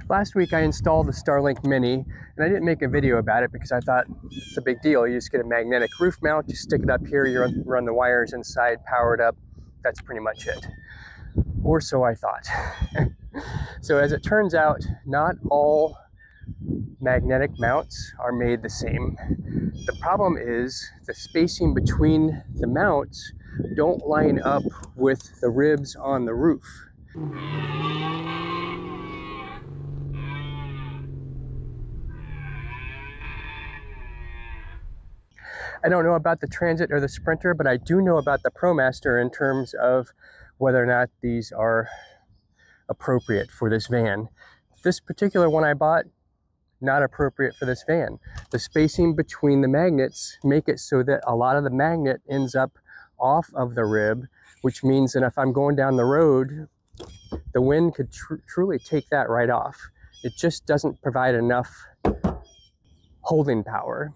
Last week I installed the Starlink Mini, and I didn't make a video about it because I thought it's a big deal. You just get a magnetic roof mount, you stick it up here, you run the wires inside, power it up. That's pretty much it. Or so I thought. So as it turns out, not all magnetic mounts are made the same. The problem is the spacing between the mounts don't line up with the ribs on the roof. I don't know about the Transit or the Sprinter, but I do know about the ProMaster in terms of whether or not these are appropriate for this van. This particular one I bought, not appropriate for this van. The spacing between the magnets make it so that a lot of the magnet ends up off of the rib, which means that if I'm going down the road, the wind could truly take that right off. It just doesn't provide enough holding power.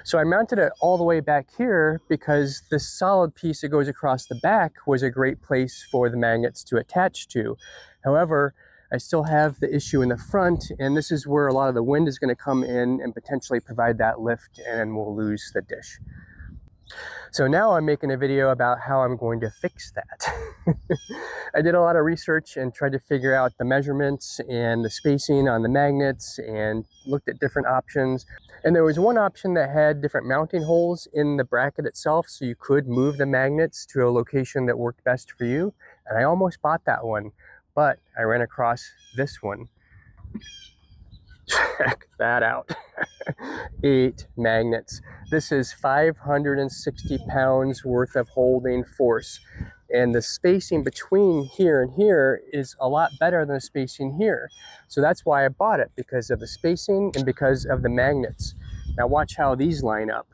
So I mounted it all the way back here because this solid piece that goes across the back was a great place for the magnets to attach to. However, I still have the issue in the front, and this is where a lot of the wind is going to come in and potentially provide that lift, and we'll lose the dish. So now I'm making a video about how I'm going to fix that. I did a lot of research and tried to figure out the measurements and the spacing on the magnets and looked at different options. And there was one option that had different mounting holes in the bracket itself, so you could move the magnets to a location that worked best for you. And I almost bought that one, but I ran across this one. Check that out. 8 magnets. This is 560 pounds worth of holding force. And the spacing between here and here is a lot better than the spacing here. So that's why I bought it, because of the spacing and because of the magnets. Now watch how these line up.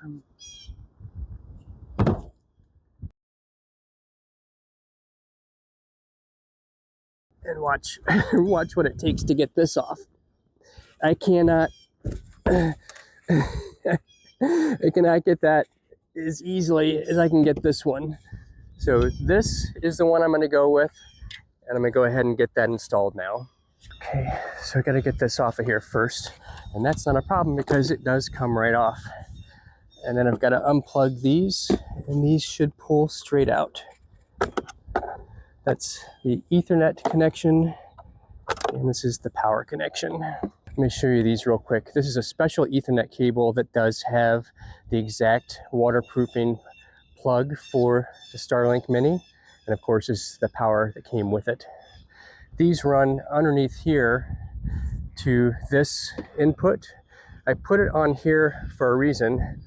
And watch, watch what it takes to get this off. I cannot get that as easily as I can get this one. So this is the one I'm going to go with, and I'm going to go ahead and get that installed now. Okay, so I got to get this off of here first, and that's not a problem because it does come right off. And then I've got to unplug these, and these should pull straight out. That's the Ethernet connection, and this is the power connection. Let me show you these real quick. This is a special Ethernet cable that does have the exact waterproofing plug for the Starlink Mini. And of course, this is the power that came with it. These run underneath here to this input. I put it on here for a reason.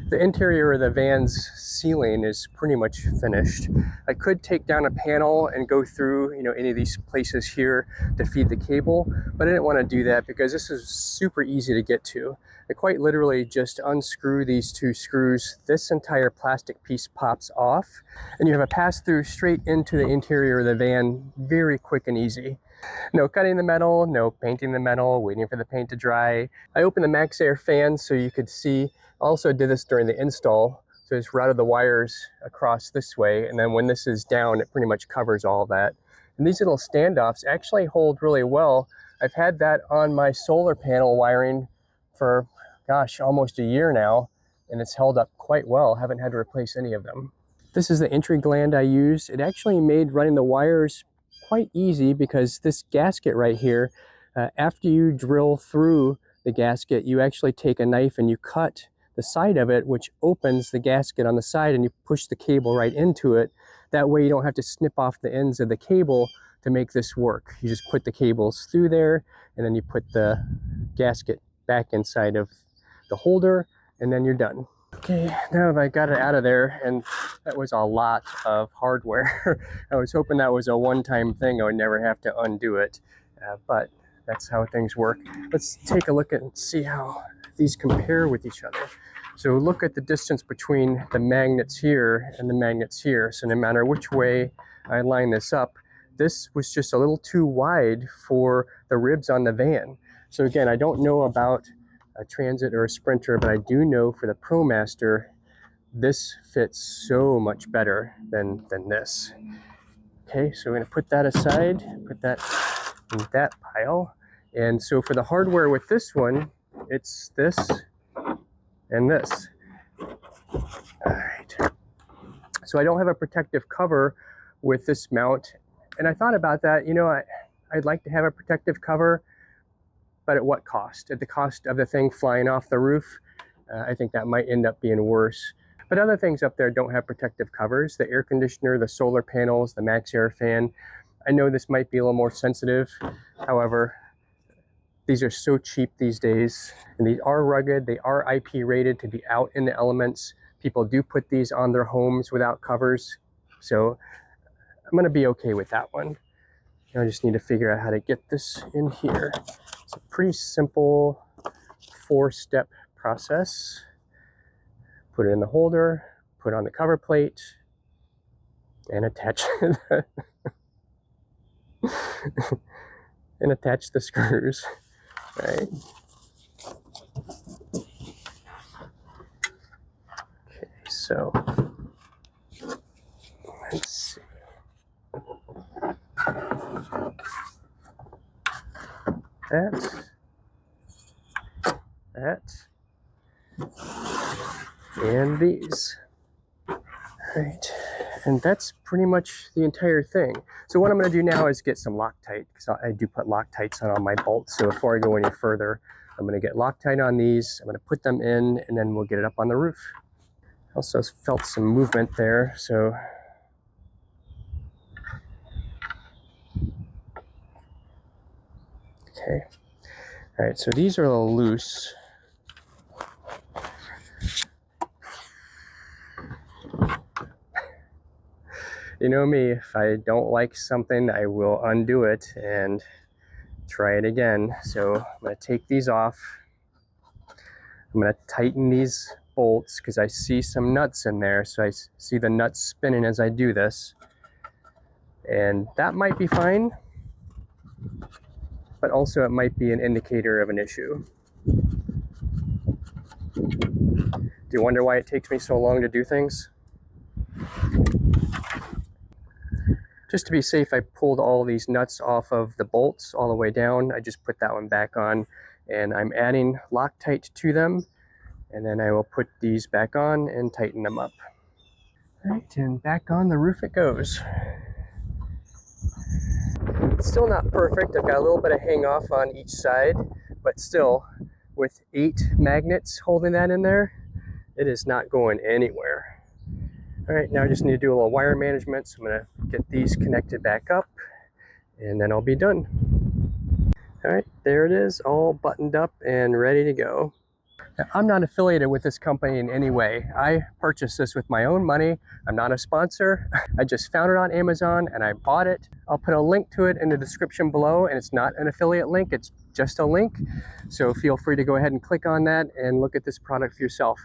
The interior of the van's ceiling is pretty much finished. I could take down a panel and go through, any of these places here to feed the cable, but I didn't want to do that because this is super easy to get to. I quite literally just unscrew these 2 screws. This entire plastic piece pops off, and you have a pass-through straight into the interior of the van, very quick and easy. No cutting the metal, no painting the metal, waiting for the paint to dry. I opened the Max Air fan so you could see. Also did this during the install, so I just routed the wires across this way, and then when this is down, it pretty much covers all that. And these little standoffs actually hold really well. I've had that on my solar panel wiring for, gosh, almost a year now, and it's held up quite well. Haven't had to replace any of them. This is the entry gland I used. It actually made running the wires quite easy because this gasket right here, after you drill through the gasket, you actually take a knife and you cut the side of it, which opens the gasket on the side, and you push the cable right into it. That way you don't have to snip off the ends of the cable to make this work. You just put the cables through there, and then you put the gasket back inside of the holder, and then you're done. Okay, now that I got it out of there, and that was a lot of hardware. I was hoping that was a one-time thing. I would never have to undo it, but that's how things work. Let's take a look and see how these compare with each other. So look at the distance between the magnets here and the magnets here. So no matter which way I line this up, this was just a little too wide for the ribs on the van. So again, I don't know about a Transit or a Sprinter, but I do know for the ProMaster, this fits so much better than this. Okay, so we're gonna put that aside, put that in that pile. And so for the hardware with this one, it's this and this. All right. So I don't have a protective cover with this mount. And I thought about that, you know, I'd like to have a protective cover, but at what cost? At the cost of the thing flying off the roof? I think that might end up being worse. But other things up there don't have protective covers. The air conditioner, the solar panels, the max air fan. I know this might be a little more sensitive. However, these are so cheap these days, and these are rugged. They are IP rated to be out in the elements. People do put these on their homes without covers. So I'm gonna be okay with that one. I just need to figure out how to get this in here. It's a pretty simple 4-step process. Put it in the holder, put on the cover plate, and attach and attach the screws. Right. Okay, so let's see. That, and these. All right, and that's pretty much the entire thing. So what I'm going to do now is get some Loctite, because I do put Loctites on all my bolts. So before I go any further, I'm going to get Loctite on these. I'm going to put them in, and then we'll get it up on the roof. Also felt some movement there, so okay. All right, so these are a little loose. You know me, if I don't like something, I will undo it and try it again. So I'm going to take these off. I'm going to tighten these bolts because I see some nuts in there. So I see the nuts spinning as I do this. And that might be fine, but also it might be an indicator of an issue. Do you wonder why it takes me so long to do things? Just to be safe, I pulled all these nuts off of the bolts all the way down. I just put that one back on, and I'm adding Loctite to them, and then I will put these back on and tighten them up. All right, and back on the roof it goes. It's still not perfect. I've got a little bit of hang off on each side, but still, with 8 magnets holding that in there, it is not going anywhere. All right, now I just need to do a little wire management. So I'm gonna get these connected back up, and then I'll be done. All right, there it is, all buttoned up and ready to go. Now, I'm not affiliated with this company in any way. I purchased this with my own money. I'm not a sponsor. I just found it on Amazon and I bought it. I'll put a link to it in the description below, and it's not an affiliate link, it's just a link. So feel free to go ahead and click on that and look at this product for yourself.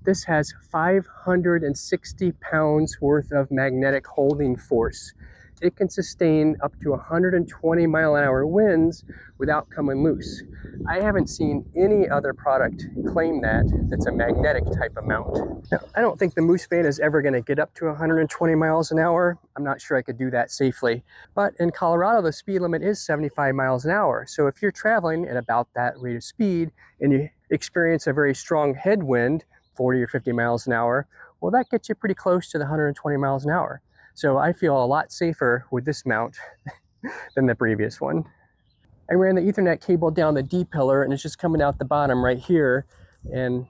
This has 560 pounds worth of magnetic holding force. It can sustain up to 120 mile-an-hour winds without coming loose. I haven't seen any other product claim that's a magnetic type of mount. Now, I don't think the Moose fan is ever going to get up to 120 miles an hour. I'm not sure I could do that safely. But in Colorado, the speed limit is 75 miles an hour. So if you're traveling at about that rate of speed and you experience a very strong headwind, 40 or 50 miles an hour, well, that gets you pretty close to the 120 miles an hour. So I feel a lot safer with this mount than the previous one. I ran the Ethernet cable down the D-pillar, and it's just coming out the bottom right here. And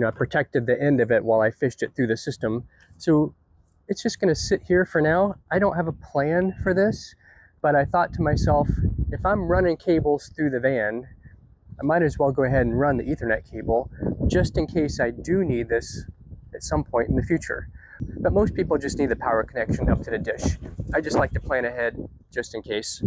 I protected the end of it while I fished it through the system. So it's just gonna sit here for now. I don't have a plan for this, but I thought to myself, if I'm running cables through the van, I might as well go ahead and run the Ethernet cable just in case I do need this at some point in the future. But most people just need the power connection up to the dish. I just like to plan ahead just in case.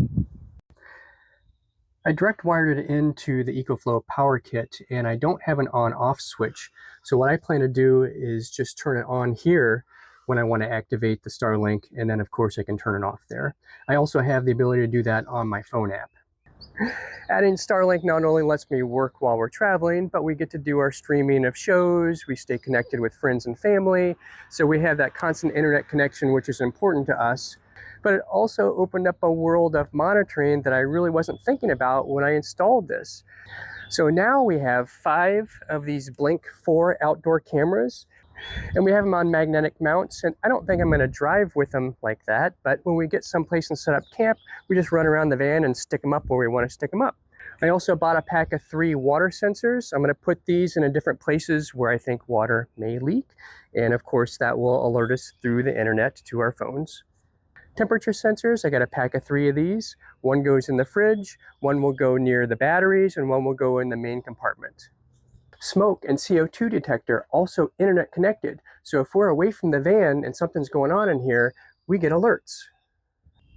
I direct wired it into the EcoFlow power kit, and I don't have an on-off switch. So what I plan to do is just turn it on here when I want to activate the Starlink, and then of course I can turn it off there. I also have the ability to do that on my phone app. Adding Starlink not only lets me work while we're traveling, but we get to do our streaming of shows. We stay connected with friends and family. So we have that constant internet connection, which is important to us. but it also opened up a world of monitoring that I really wasn't thinking about when I installed this. So now we have 5 of these Blink 4 outdoor cameras, and we have them on magnetic mounts, and I don't think I'm going to drive with them like that, but when we get someplace and set up camp, we just run around the van and stick them up where we want to stick them up. I also bought a pack of 3 water sensors. I'm going to put these in different places where I think water may leak, and of course that will alert us through the internet to our phones. Temperature sensors, I got a pack of 3 of these. One goes in the fridge, one will go near the batteries, and one will go in the main compartment. Smoke and CO2 detector, also internet connected. So if we're away from the van and something's going on in here, we get alerts.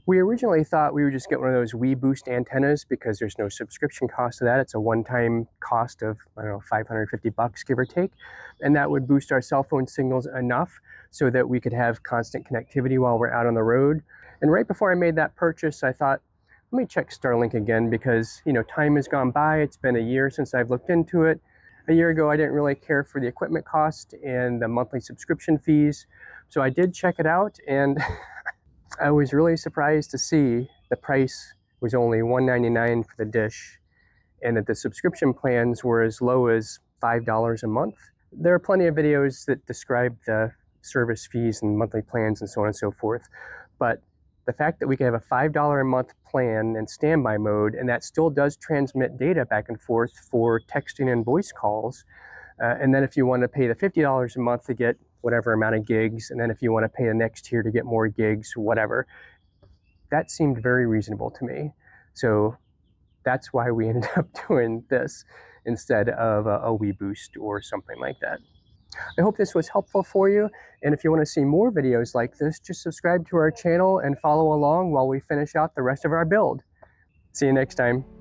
We originally thought we would just get one of those WeBoost antennas because there's no subscription cost to that. It's a one-time cost of, I don't know, 550 bucks, give or take. And that would boost our cell phone signals enough so that we could have constant connectivity while we're out on the road. And right before I made that purchase, I thought, let me check Starlink again because, you know, time has gone by. It's been a year since I've looked into it. A year ago, I didn't really care for the equipment cost and the monthly subscription fees. So I did check it out, and I was really surprised to see the price was only $1.99 for the dish, and that the subscription plans were as low as $5 a month. There are plenty of videos that describe the service fees and monthly plans and so on and so forth, but the fact that we can have a $5 a month plan in standby mode, and that still does transmit data back and forth for texting and voice calls, and then if you want to pay the $50 a month to get whatever amount of gigs, and then if you want to pay the next tier to get more gigs, whatever, that seemed very reasonable to me. So that's why we ended up doing this instead of a WeBoost or something like that. I hope this was helpful for you, and if you want to see more videos like this, just subscribe to our channel and follow along while we finish out the rest of our build. See you next time.